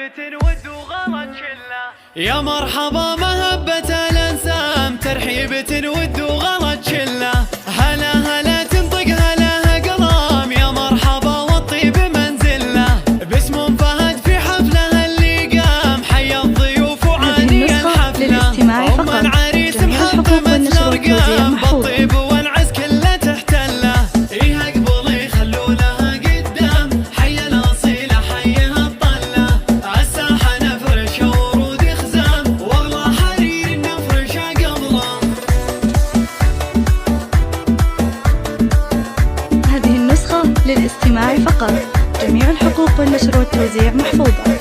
ترحيبة ود وغلط شلة. يا مرحبا مهبة الانسام، ترحيبة ود وغلط شلة. هلا هلا تنطق هلا قلام، يا مرحبا والطيب منزله. باسم فهد في حفله اللي قام، حيا الضيوف وعاني الحفله. ام العريس محطمة الارقام، بالطيب والعز كله تحتله. ايه اقبلي خلوا لها قدام، حيا الاصيله حيها الطله. عالساحه نفرش ورود خزام، والله حرير نفرشه قبله. هذه النسخة للاستماع فقط، جميع الحقوق والنشر والتوزيع محفوظة.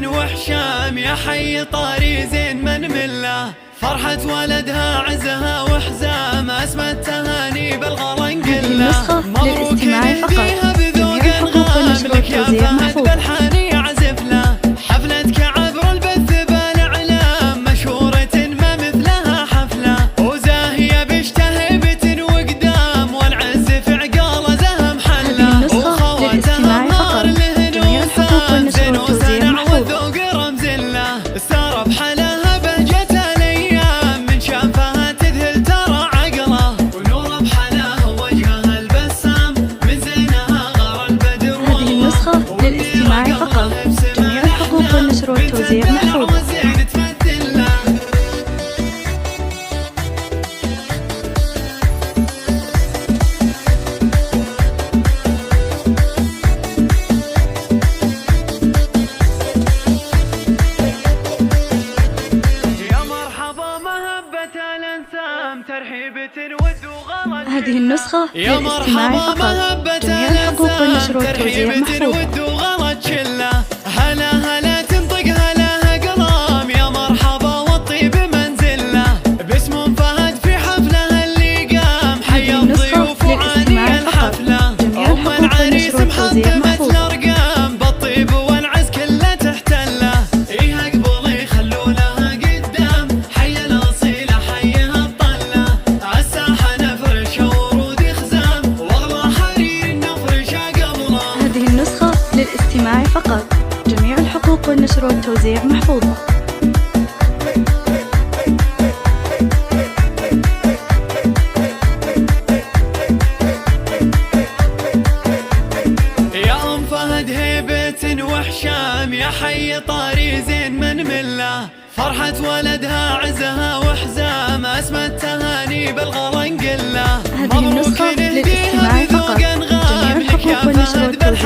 وحشام يا حي طاري زين من مله، فرحة ولدها عزها وحزام، اسمى التهاني بالغلنقله. مبروك نديها بذوق انغام، لك يا فهد بالحاني عزف له. حفلتك عبر البث بالاعلام، مشهورة ما مثلها حفله. وزاهية بشتهبة وقدام، والعز في عقاله زهم حله. وخواتها نار لهنوسان، زين وسنع وذوق رمزله. سار بحلاها بهجة الايام، من شافها تذهل ترى عقله. ونور بحلاها وجهها البسام، من زينها غار البدر. هذه النسخة للاستماع فقط، جميع الحقوق والنشر والتوزيع محفوظة. هذه النسخة للاستماع فقط، جميع الحقوق والنشر والتوزيع محفوظة. هلا هلا تنطق هلا قلام، يا مرحبا والطيب منزله. باسم فهد في حفله اللي قام، حيا الضيوف وعاني الحفله. ام العريس محطمة الارقام، بالطيب والعز كله تحتله. ايه اقبلي خلوا لها قدام، حيا الاصيله حيها الطله. عالساحه نفرش ورود خزام، والله حرير نفرشه قبله. هذه النسخة للاستماع فقط، جميع الحقوق والنشر والتوزيع محفوظة. يا ام فهد هيبة وحشام، يا حي طاري زين من مله. فرحة ولدها عزها وحزام، اسمى التهاني بالغلنقله. هذه النسخة للاستماع فقط، جميع الحقوق والنشر والتوزيع